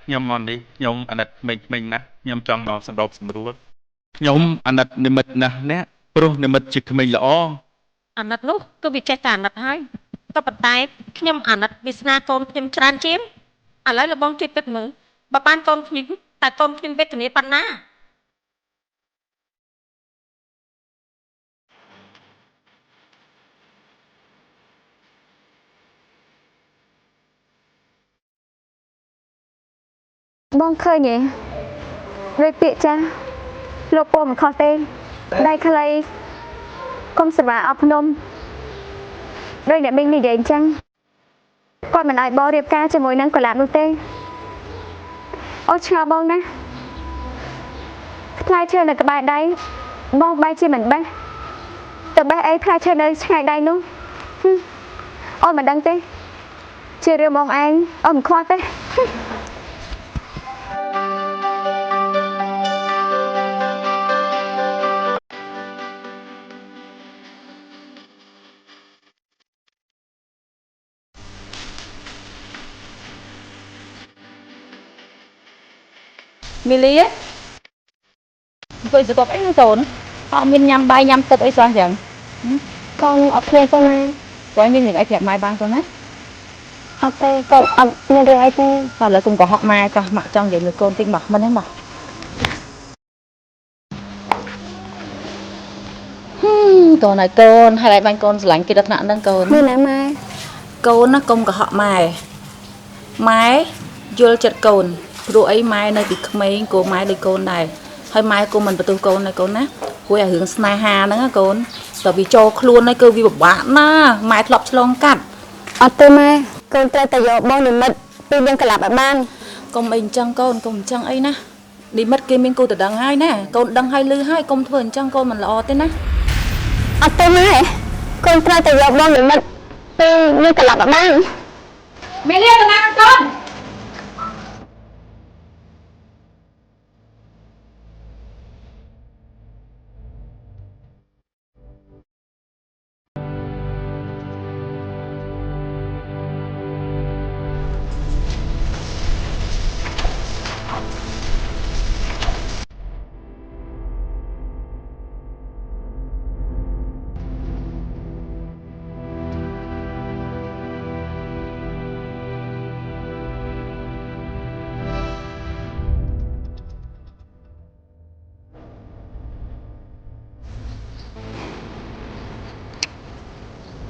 ខ្ញុំមកនេះខ្ញុំអាណិតមិញណាខ្ញុំចង់មកសម្របសម្រួលខ្ញុំអាណិតនិមិត្តណាស់អ្នកព្រោះនិមិត្តជាក្មេងល្អអាណិតនោះគឺវាចេះតែអាណិតហើយក៏ប៉ុន្តែខ្ញុំអាណិតវាសនាកូនខ្ញុំច្រើនជាងឥឡូវលបងជួយគិតមើលបើបានកូនខ្ញុំតែកូនខ្ញុំវេទនាប៉ុណ្ណាបងឃើញទេដូចពាក្យចាស់លោកពូមិនខុសទេដៃខ្លីគុំសម្រាប់អប់ភ្នំដូចអ្នកមីងនិយាយអញ្ចឹងគាត់មិនឲ្យបងរៀបការជាមួយនឹងកុលាបនោះទេអូឆ្ងល់បងណាផ្លែឈើនៅក្បែរដៃបងបែរជាមិនបេះទៅបេះអីផ្លែឈើនៅឆ្ងាយដៃនោះអូនមិនដឹងទេជារឿងបងឯងអូនមិនខ្វល់ទេមីលីអង្គុយស្គប់អីហ្នឹងកូនអត់មានញ៉ាំបាយញ៉ាំទឹកអីសោះចឹងកូនអត់គ្នាទេម៉ែគាត់មានរឿងអីប្រាប់ម៉ែបានកូនណាអត់ទេកូនអត់មានរឿងអីទេតោះឥឡូវកុំកុហកម៉ែចោះម៉ាក់ចង់និយាយមួយកូនតិចមកមិនហ្នឹងមកកូនហើយកូនហើយបាញ់កូនស្រឡាញ់គេដល់ថ្នាក់ហ្នឹងកូនមានណាម៉ែកូនណាកុំកុហកម៉ែម៉ែយល់ចិត្តកូនព្រោះអីម៉ែនៅពីក្មេងកូនម៉ែដូចកូនដែរហើយម៉ែកុំមិនបន្ទោសកូនណាកូនណាព្រោះអារឿងស្នេហាហ្នឹងណាកូនតើវាចូលខ្លួនហើយគឺវាពិបាកណាម៉ែធ្លាប់ឆ្លងកាត់អត់ទេម៉ែកូនត្រូវតែយកបងនិមិត្តពីនាងកលាប់ឲ្យបានកុំអីអញ្ចឹងកូនកុំអញ្ចឹងអីណានិមិត្តគេមានគូតដឹងហើយណាកូនដឹងហើយឮហើយកុំធ្វើអញ្ចឹងកូនមិនល្អទេណាអត់ទេម៉ែកូនត្រូវតែយកបងនិមិត្តពីនាងកលាប់ឲ្យបានមីលីទៅណាកូន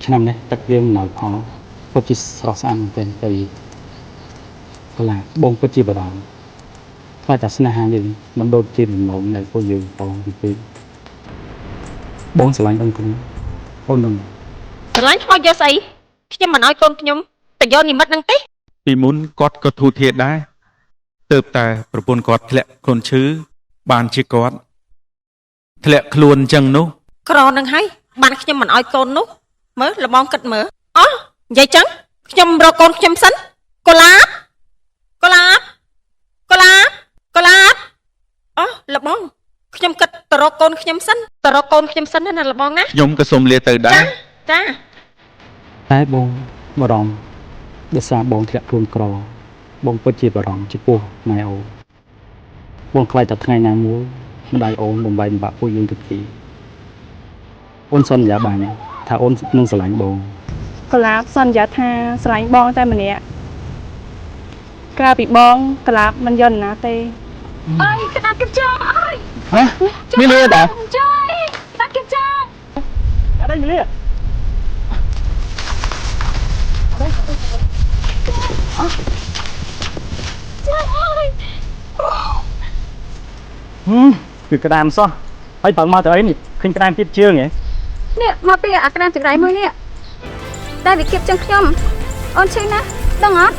ឆ្នាំនេះទឹកវាមិនឲ្យផលពិតជាស្រស់ស្អាតមែនទែនទៅកលាបងពិតជាបារម្ភខ្លាចតែស្នេហាយើងមិនដូចជារំលងនៅពួកយើងបងពីបងស្រឡាញ់អូនខ្លួនអូននឹងស្រឡាញ់ខ្មោចយកស្អីខ្ញុំមិនឲ្យកូនខ្ញុំទៅយកនិមិត្តនឹងទេពីមុនគាត់ក៏ធូរធារដែរទើបតែប្រពន្ធគាត់ធ្លាក់ខ្លួនឈឺបានជាគាត់ធ្លាក់ខ្លួនអញ្ចឹងនោះក្រនឹងហើយបានខ្ញុំមិនឲ្យកូននោះមើលលបងគិតមើលអោះនិយាយចឹងខ្ញុំរកកូនខ្ញុំសិនកូឡាបកូឡាបកូឡាបកូឡាបអោះលបងខ្ញុំគិតទៅរកកូនខ្ញុំសិនទៅរកកូនខ្ញុំសិនណាលបងណាខ្ញុំក៏សូមលាទៅដែរចាតែបងបារម្ភដោយសារបងធ្លាក់ខ្លួនក្របងពិតជាបារម្ភចំពោះម៉ែអូនបងខ្លាចតែថ្ងៃណាមួយម្ដាយអូនបំបីបំបាក់ពួកយើងទៅទីអូនសន្យាបានថាអូននឹងស្រឡាញ់បងកលាបសន្យាថាស្រឡាញ់បងតែម្នាក់ក្រៅពីបងកលាបមិនយល់ណាទេអើយក្តាប់គិតចាអើយហ៎មានលឿនតាចាក្តាប់គិតចាអត់មានលឿនគឺក្តាមសោះហើយបើមកទៅអីនេះឃើញក្តាមទៀតជើងហ៎នេះមកពីអាក្រាមចង្រៃមួយនេះតែវាគៀបចឹងខ្ញុំអូនឈឺណាស់ដឹងអត់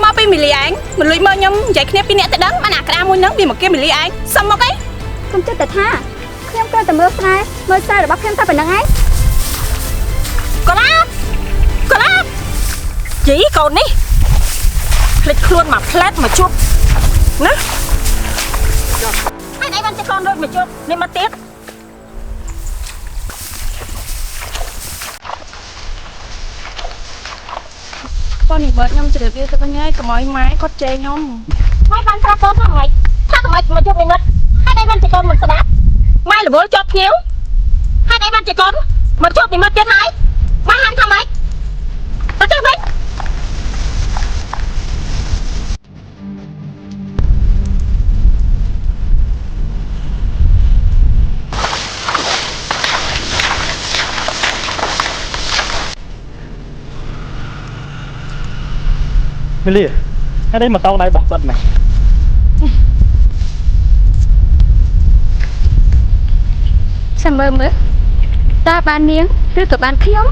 មកពីមីលីឯងមិនលួចមើលខ្ញុំនិយាយគ្នាពីរនាក់ទៅដឹងបានអាក្រាមមួយហ្នឹងវាមកគៀបមីលីឯងសុំមកអីកុំចិត្តតែថាខ្ញុំគ្រាន់តែមើលខ្សែរបស់ខ្ញុំតែប៉ុណ្្នឹងឯងកូឡាបកូឡាបជីកូននេះភ្លេចខ្លួនមកផ្លែតមកជប់ណាហើយឯងបានចិត្តកូនដូចមកជប់នេះមកទៀតកូន នេះបើខ្ញុំជ្រាបវាទៅវិញហើយកុំឲ្យម៉ែគាត់ជេរខ្ញុំ ម៉ែបានប្រាប់កូនថាម៉េចថាម៉េចមកជួបនិមិត្តហើយឯងបានជាកូនមិនស្ដាប់ម៉ែរវល់ជាប់ភ្ញៀវហើយឯងបានជាកូនមកជួបនិមិត្តទៀតហើយម៉ែហាន់ថាម៉េចទៅទៅវិញ មីលីហើយនេះមកតោងដៃបោះបិទណា ចាំមើលមើលតើបាននាងឬក៏បានខ្ញុំ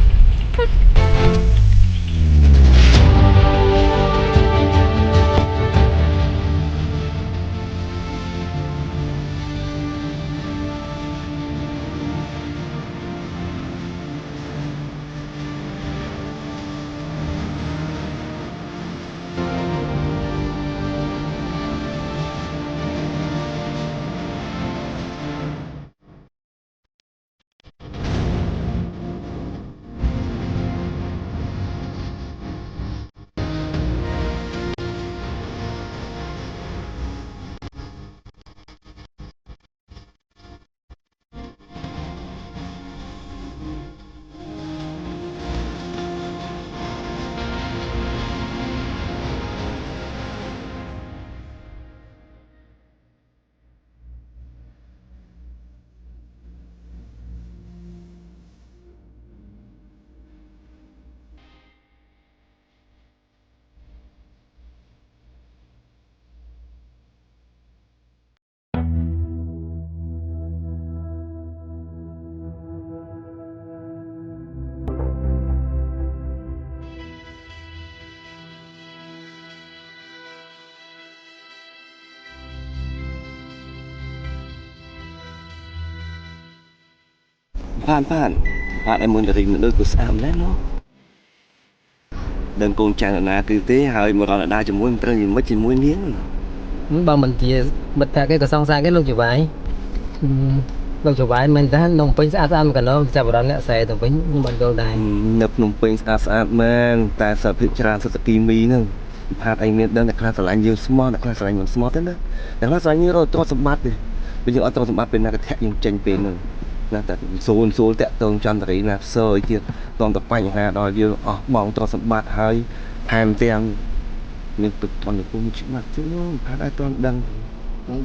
ผ่านไอ้มุนจะทิ้งนึกกูสามแล้วเนาะเดินโกงจานนาคือthếហើយមកដល់ដាជាមួយត្រូវមិនជាមួយនាង បើមិនជាមិត្តភក្តិគេក៏សង្សារគេលោកចវាយលោកចវាយមិនថានំពេញស្អាតមួយកន្លងចាប់អារម្មណ៍អ្នកខ្សែទៅវិញខ្ញុំបានចូលដែរ នៅភ្នំពេញស្អាតមែនតែសភាពច្រើនសុទ្ធគីមីហ្នឹងផាតអីមានដឹងតែខ្លះស្រឡាញ់យើងស្មោះតែខ្លះស្រឡាញ់មិនស្មោះទេណាតែខ្លះស្រឡាញ់យើងរត់ទ្រព្យសម្បត្តិទេពេលយើងអត់ទ្រព្យសម្បត្តិពេលណាក៏ធាក់យើងចេញពេលហ្នឹងណាតែសូលតាក់តងចន្ទរីណាផ្សើយទៀតតងតបញ្ហាដល់យើងអស់បងទ្រព្យសម្បត្តិហើយថែមទាំងមានទឹកធនគុំច្បាស់ជឿផាតឲ្យតន់ដឹង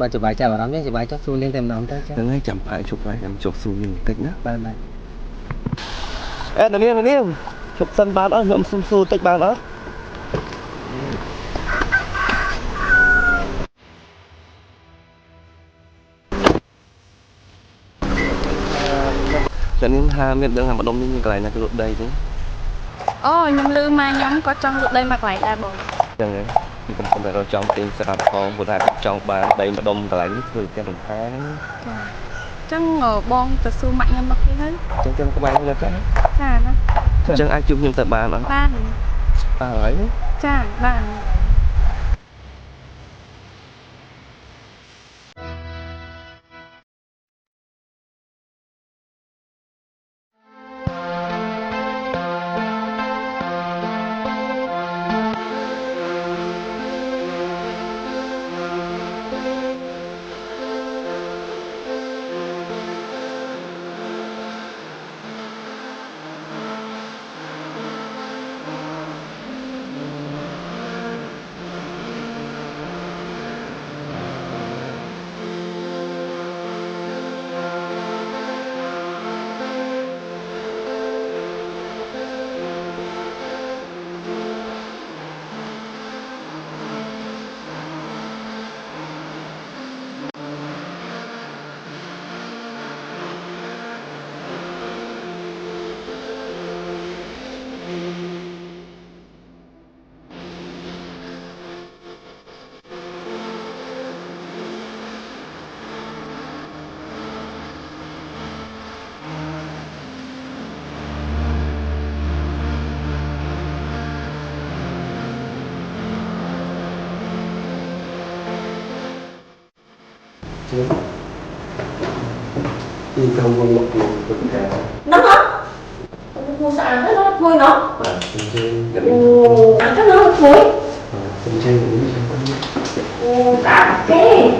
បើចវាយចាប់អារម្មណ៍ទេចវាយចុះសួរនាងតែម្ដងទៅចា ហ្នឹងហើយចាំផ្អែកជប់ហើយចាំចុះស៊ូនាងបន្តិចណា បាទបាទ អេនាងជប់សិនបានអត់ខ្ញុំស៊ូតិចបានអត់តែនាងថាមានដឹងថាម្ដុំនេះមានកន្លែងណាគេលក់ដីទេ អូខ្ញុំលឺម៉ែខ្ញុំគាត់ចង់លក់ដីមកកន្លែងដែរបង ចឹងហ៎ខ្ញុំកំពុងតែរកចង់ទិញស្រាប់ផងព្រោះថាចង់បានដីម្ដុំកន្លែងនេះធ្វើផ្ទះលំហែ ចាអញ្ចឹងបងទៅសួរម៉ាក់ខ្ញុំមកគេហើយ ចឹងក្បែរនេះទៅ ចាណា ចឹងអាចជួបខ្ញុំទៅបានអត់ បាន បាទហើយ ចាបាន Yên không con một lần được cả ហ្នឹងហ៎ mua sẵn rất là vui nó Dạ. ăn rất là vui Không chơi cả cái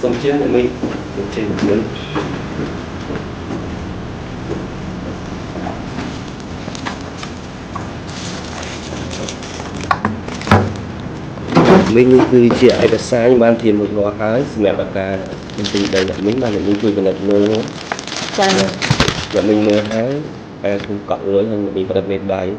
Xong chiên của mình trên cuốn. Mình cứ chỉ ai cả sai nhưng mà ăn thiền một lọ hái mẹ bạc ca mình tình đây là mình mà mình cười là luôn trời và mình mưa hái ai không cọ lưới hơn mình có đặc biệt đấy